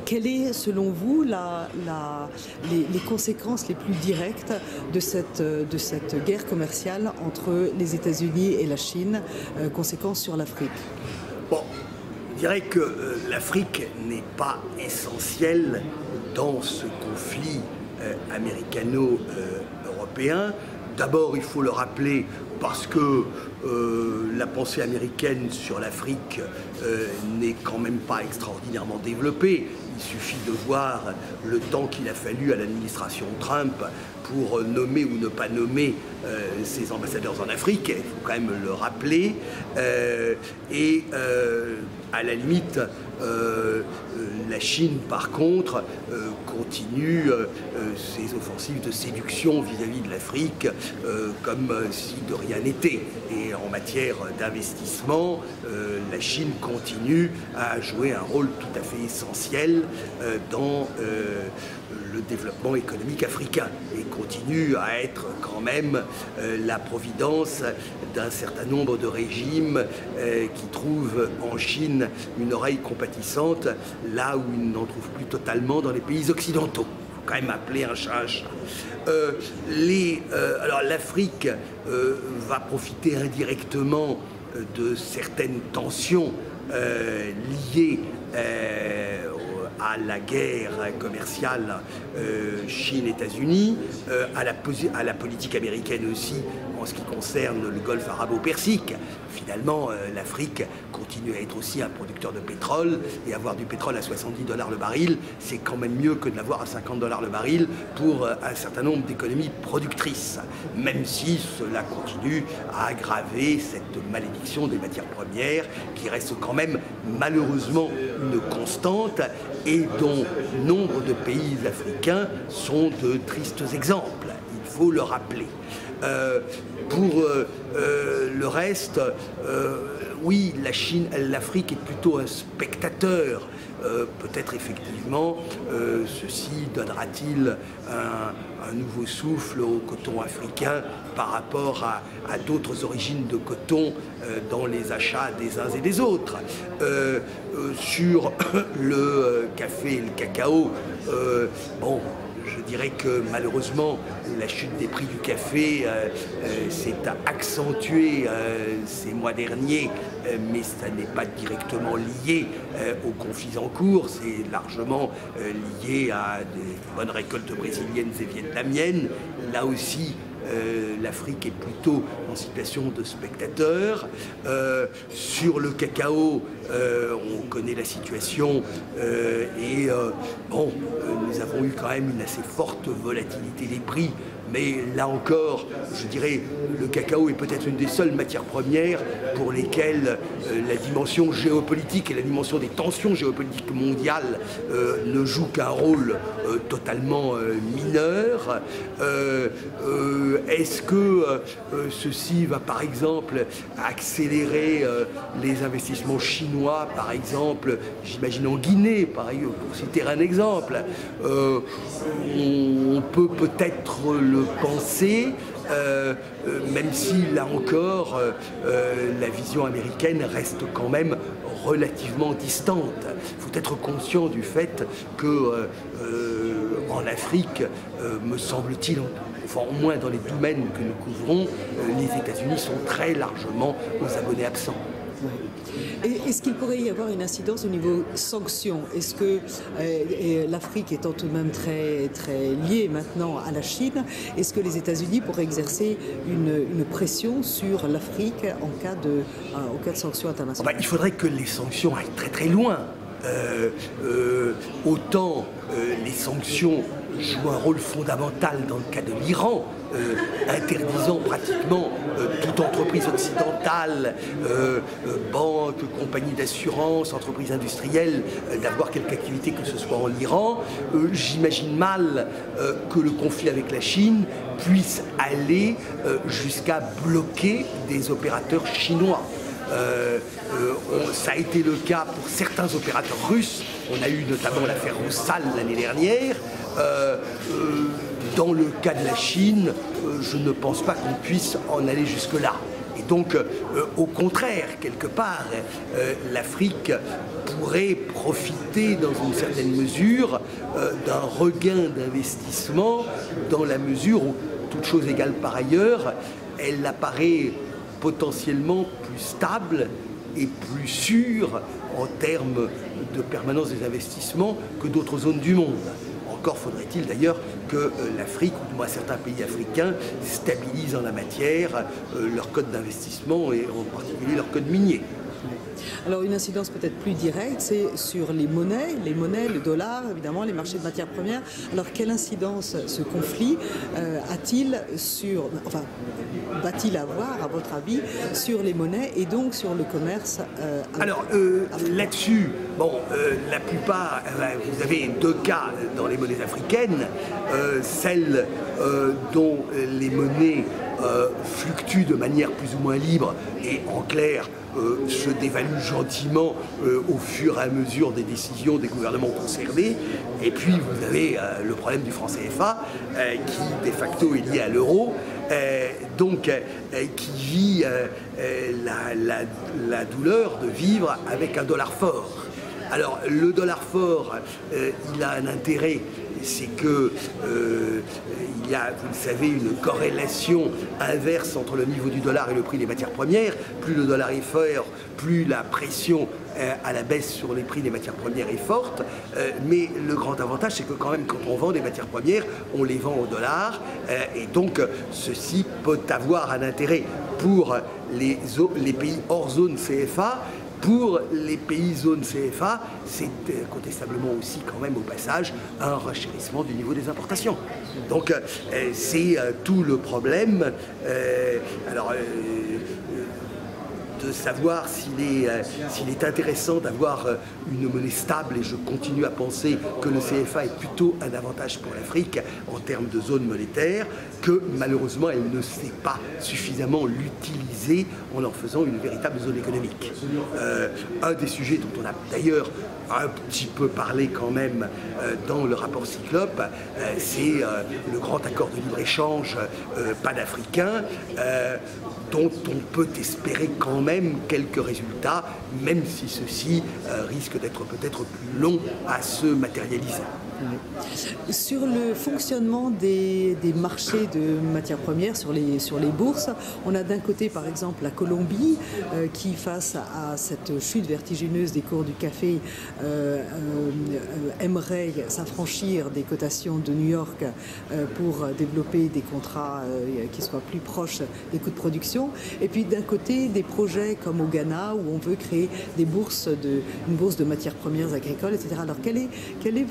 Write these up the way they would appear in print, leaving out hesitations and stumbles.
Quelles est, selon vous, les conséquences les plus directes de cette guerre commerciale entre les États-Unis et la Chine, conséquences sur l'Afrique? Bon, je dirais que l'Afrique n'est pas essentielle dans ce conflit américano-européen. D'abord, il faut le rappeler parce que la pensée américaine sur l'Afrique n'est quand même pas extraordinairement développée. Il suffit de voir le temps qu'il a fallu à l'administration Trump pour nommer ou ne pas nommer ses ambassadeurs en Afrique, il faut quand même le rappeler. À la limite, la Chine, par contre, continue ses offensives de séduction vis-à-vis de l'Afrique comme si de rien n'était. Et en matière d'investissement, la Chine continue à jouer un rôle tout à fait essentiel dans le développement économique africain et continue à être quand même la providence d'un certain nombre de régimes qui trouvent en Chine une oreille compatissante là où ils n'en trouvent plus totalement dans les pays occidentaux. Il faut quand même appeler un chat un chat. Alors l'Afrique va profiter indirectement de certaines tensions liées à la guerre commerciale Chine-États-Unis, à la politique américaine aussi en ce qui concerne le golfe arabo-persique. Finalement, l'Afrique continue à être aussi un producteur de pétrole et avoir du pétrole à 70 $ le baril, c'est quand même mieux que de l'avoir à 50 $ le baril pour un certain nombre d'économies productrices, même si cela continue à aggraver cette malédiction des matières premières qui reste quand même malheureusement une constante et dont nombre de pays africains sont de tristes exemples, il faut le rappeler. Pour le reste, oui, l'Afrique est plutôt un spectateur. Peut-être effectivement, ceci donnera-t-il un nouveau souffle au coton africain par rapport à d'autres origines de coton dans les achats des uns et des autres. Sur le café et le cacao, bon, je dirais que malheureusement la chute des prix du café s'est accentuée ces mois derniers, mais ça n'est pas directement lié aux conflits en cours, c'est largement lié à des bonnes récoltes brésiliennes et vietnamiennes. Là aussi, l'Afrique est plutôt en situation de spectateur. Sur le cacao, on connaît la situation bon, nous avons eu quand même une assez forte volatilité des prix. Mais là encore, je dirais, le cacao est peut-être une des seules matières premières pour lesquelles la dimension géopolitique et la dimension des tensions géopolitiques mondiales ne jouent qu'un rôle totalement mineur. Est-ce que ceci va par exemple accélérer les investissements chinois, par exemple, j'imagine en Guinée, par exemple, pour citer un exemple, on peut peut-être le penser, même si là encore la vision américaine reste quand même relativement distante. Il faut être conscient du fait que en Afrique, me semble-t-il, enfin au moins dans les domaines que nous couvrons, les États-Unis sont très largement aux abonnés absents. Est-ce qu'il pourrait y avoir une incidence au niveau sanctions? Est-ce que l'Afrique étant tout de même très, très liée maintenant à la Chine, est-ce que les États-Unis pourraient exercer une pression sur l'Afrique en cas de sanctions internationales? Il faudrait que les sanctions aillent très très loin. Autant les sanctions jouent un rôle fondamental dans le cas de l'Iran, interdisant pratiquement toute entreprise occidentale, banque, compagnie d'assurance, entreprise industrielle, d'avoir quelque activité que ce soit en Iran. J'imagine mal que le conflit avec la Chine puisse aller jusqu'à bloquer des opérateurs chinois. Ça a été le cas pour certains opérateurs russes. On a eu notamment l'affaire Rusal l'année dernière. Dans le cas de la Chine, je ne pense pas qu'on puisse en aller jusque-là. Et donc, au contraire, quelque part, l'Afrique pourrait profiter dans une certaine mesure d'un regain d'investissement dans la mesure où, toute chose égale par ailleurs, elle apparaît potentiellement plus stable et plus sûre en termes de permanence des investissements que d'autres zones du monde. Encore faudrait-il d'ailleurs que l'Afrique, ou du moins certains pays africains, stabilisent en la matière leur code d'investissement et en particulier leur code minier. Alors une incidence peut-être plus directe, c'est sur les monnaies, le dollar, évidemment, les marchés de matières premières. Alors quelle incidence ce conflit a-t-il sur, enfin, va-t-il avoir, à votre avis, sur les monnaies et donc sur le commerce Alors là-dessus, bon, la plupart, vous avez deux cas dans les monnaies africaines, celles dont les monnaies fluctuent de manière plus ou moins libre et en clair se dévaluent gentiment au fur et à mesure des décisions des gouvernements concernés. Et puis vous avez le problème du franc CFA qui de facto est lié à l'euro. Donc qui vit la douleur de vivre avec un dollar fort. Alors le dollar fort, il a un intérêt, c'est que il y a, vous le savez, une corrélation inverse entre le niveau du dollar et le prix des matières premières. Plus le dollar est fort, plus la pression à la baisse sur les prix des matières premières est forte. Mais le grand avantage, c'est que quand même, quand on vend des matières premières, on les vend au dollar. Et donc, ceci peut avoir un intérêt pour les pays hors zone CFA. Pour les pays zone CFA, c'est contestablement aussi quand même au passage un renchérissement du niveau des importations. Donc c'est tout le problème. De savoir s'il est intéressant d'avoir une monnaie stable, et je continue à penser que le CFA est plutôt un avantage pour l'Afrique en termes de zone monétaire, que malheureusement elle ne sait pas suffisamment l'utiliser en en faisant une véritable zone économique. Un des sujets dont on a d'ailleurs un petit peu parlé quand même dans le rapport Cyclope, c'est le grand accord de libre-échange panafricain, dont on peut espérer quand même quelques résultats, même si ceux-ci risquent d'être peut-être plus longs à se matérialiser. Sur le fonctionnement des marchés de matières premières, sur les bourses, on a d'un côté par exemple la Colombie qui, face à cette chute vertigineuse des cours du café, aimerait s'affranchir des cotations de New York pour développer des contrats qui soient plus proches des coûts de production. Et puis d'un côté des projets comme au Ghana où on veut créer une bourse de matières premières agricoles, etc. Alors quelle est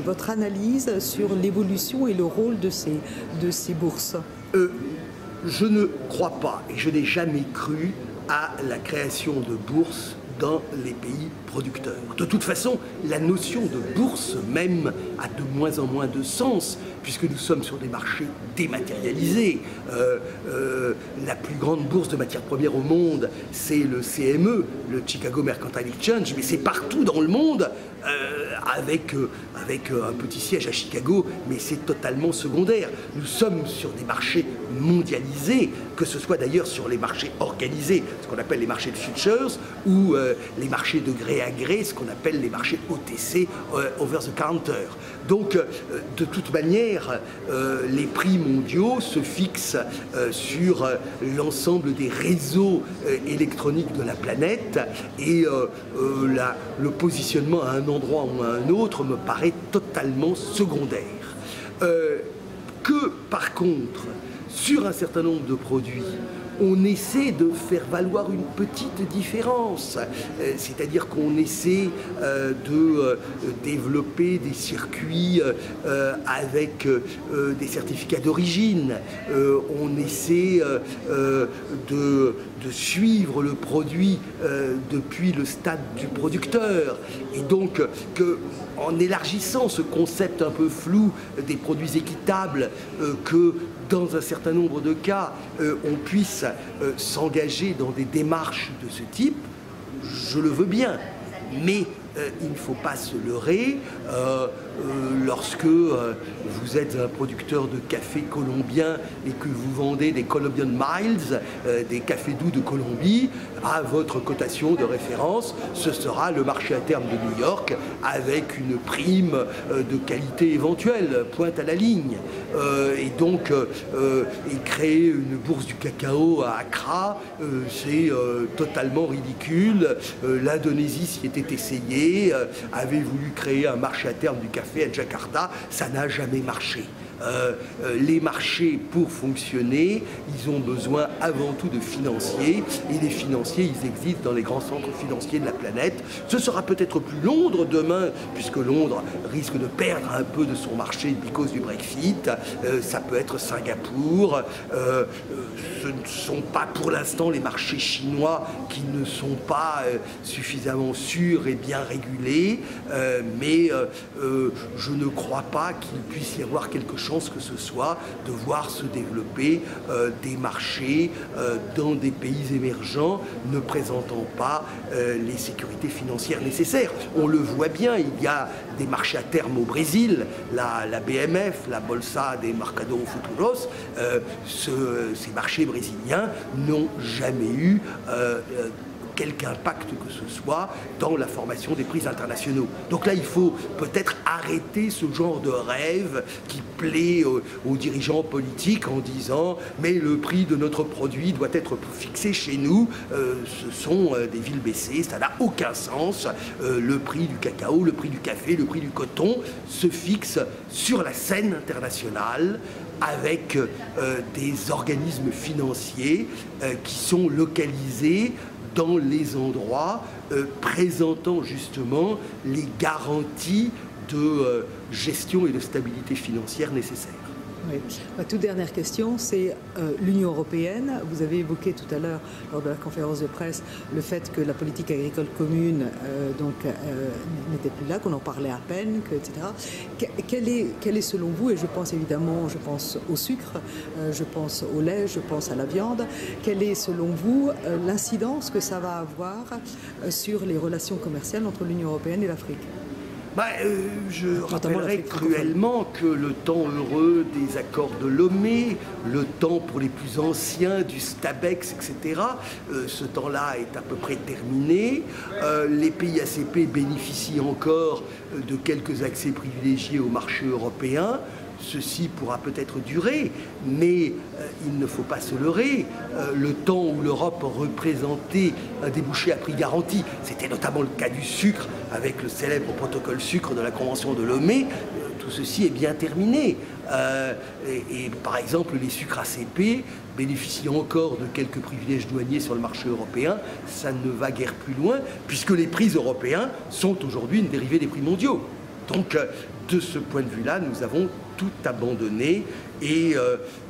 votre analyse sur l'évolution et le rôle de ces bourses? Je ne crois pas et je n'ai jamais cru à la création de bourses dans les pays producteurs. De toute façon, la notion de bourse même a de moins en moins de sens, puisque nous sommes sur des marchés dématérialisés. La plus grande bourse de matières premières au monde, c'est le CME, le Chicago Mercantile Exchange, mais c'est partout dans le monde, avec un petit siège à Chicago, mais c'est totalement secondaire. Nous sommes sur des marchés mondialisés, que ce soit d'ailleurs sur les marchés organisés, ce qu'on appelle les marchés de futures, ou les marchés de gré à gré, ce qu'on appelle les marchés OTC, over the counter. Donc, de toute manière, les prix mondiaux se fixent sur l'ensemble des réseaux électroniques de la planète, et le positionnement à un endroit ou à un autre me paraît totalement secondaire. Que, par contre, sur un certain nombre de produits, on essaie de faire valoir une petite différence, c'est-à-dire qu'on essaie de développer des circuits avec des certificats d'origine, on essaie de suivre le produit depuis le stade du producteur, et donc en élargissant ce concept un peu flou des produits équitables, que dans un certain nombre de cas, on puisse s'engager dans des démarches de ce type, je le veux bien. Mais il ne faut pas se leurrer. Lorsque vous êtes un producteur de café colombien et que vous vendez des Colombian Miles, des cafés doux de Colombie, votre cotation de référence, ce sera le marché à terme de New York avec une prime de qualité éventuelle, pointe à la ligne. Et donc, créer une bourse du cacao à Accra, c'est totalement ridicule. L'Indonésie s'y était essayée, avait voulu créer un marché à terme du café à Jakarta, ça n'a jamais marché. Les marchés, pour fonctionner, ils ont besoin avant tout de financiers, et les financiers, ils existent dans les grands centres financiers de la planète. Ce sera peut-être plus Londres demain, puisque Londres risque de perdre un peu de son marché à cause du Brexit. Ça peut être Singapour. Ce ne sont pas pour l'instant les marchés chinois qui ne sont pas suffisamment sûrs et bien régulés, mais je ne crois pas qu'il puisse y avoir quelque chose que ce soit de voir se développer des marchés dans des pays émergents ne présentant pas les sécurités financières nécessaires. On le voit bien, il y a des marchés à terme au Brésil, la BMF, la Bolsa des Mercado Futuros, ces marchés brésiliens n'ont jamais eu quelque impact que ce soit dans la formation des prix internationaux. Donc là, il faut peut-être arrêter ce genre de rêve qui plaît aux dirigeants politiques en disant « mais le prix de notre produit doit être fixé chez nous ». Ce sont des villes baissées, ça n'a aucun sens. Le prix du cacao, le prix du café, le prix du coton se fixe sur la scène internationale avec des organismes financiers qui sont localisés dans les endroits présentant justement les garanties de gestion et de stabilité financière nécessaires. Oui. Ma toute dernière question, c'est l'Union européenne. Vous avez évoqué tout à l'heure, lors de la conférence de presse, le fait que la politique agricole commune n'était plus là, qu'on en parlait à peine, etc. Quel est selon vous, et je pense évidemment, au sucre, je pense au lait, je pense à la viande, quelle est selon vous l'incidence que ça va avoir sur les relations commerciales entre l'Union européenne et l'Afrique ? Je rappellerai cruellement que le temps heureux des accords de Lomé, le temps pour les plus anciens du Stabex, etc., ce temps-là est à peu près terminé. Les pays ACP bénéficient encore de quelques accès privilégiés au marché européen. Ceci pourra peut-être durer, mais il ne faut pas se leurrer. Le temps où l'Europe représentait un débouché à prix garanti, c'était notamment le cas du sucre, avec le célèbre protocole sucre de la Convention de Lomé, tout ceci est bien terminé. Et par exemple, les sucres ACP bénéficient encore de quelques privilèges douaniers sur le marché européen. Ça ne va guère plus loin, puisque les prix européens sont aujourd'hui une dérivée des prix mondiaux. Donc, de ce point de vue-là, nous avons tout abandonné et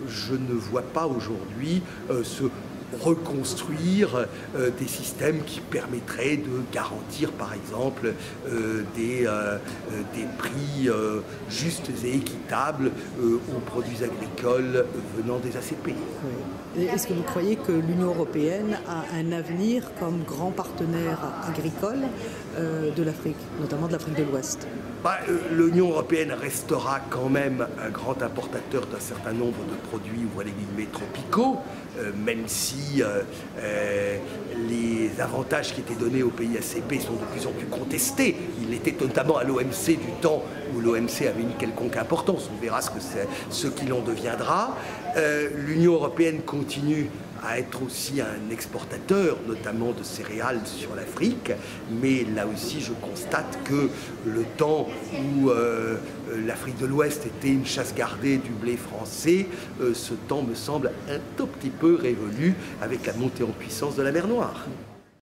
je ne vois pas aujourd'hui se reconstruire des systèmes qui permettraient de garantir, par exemple, des prix justes et équitables aux produits agricoles venant des ACP. Oui. Est-ce que vous croyez que l'Union européenne a un avenir comme grand partenaire agricole de l'Afrique, notamment de l'Afrique de l'Ouest ? L'Union européenne restera quand même un grand importateur d'un certain nombre de produits, ouvrez les guillemets, tropicaux, même si les avantages qui étaient donnés aux pays ACP sont de plus en plus contestés. Il était notamment à l'OMC du temps où l'OMC avait une quelconque importance. On verra ce qu'il en deviendra. L'Union européenne continue à être aussi un exportateur, notamment de céréales sur l'Afrique, mais là aussi je constate que le temps où l'Afrique de l'Ouest était une chasse gardée du blé français, ce temps me semble un tout petit peu révolu avec la montée en puissance de la mer Noire.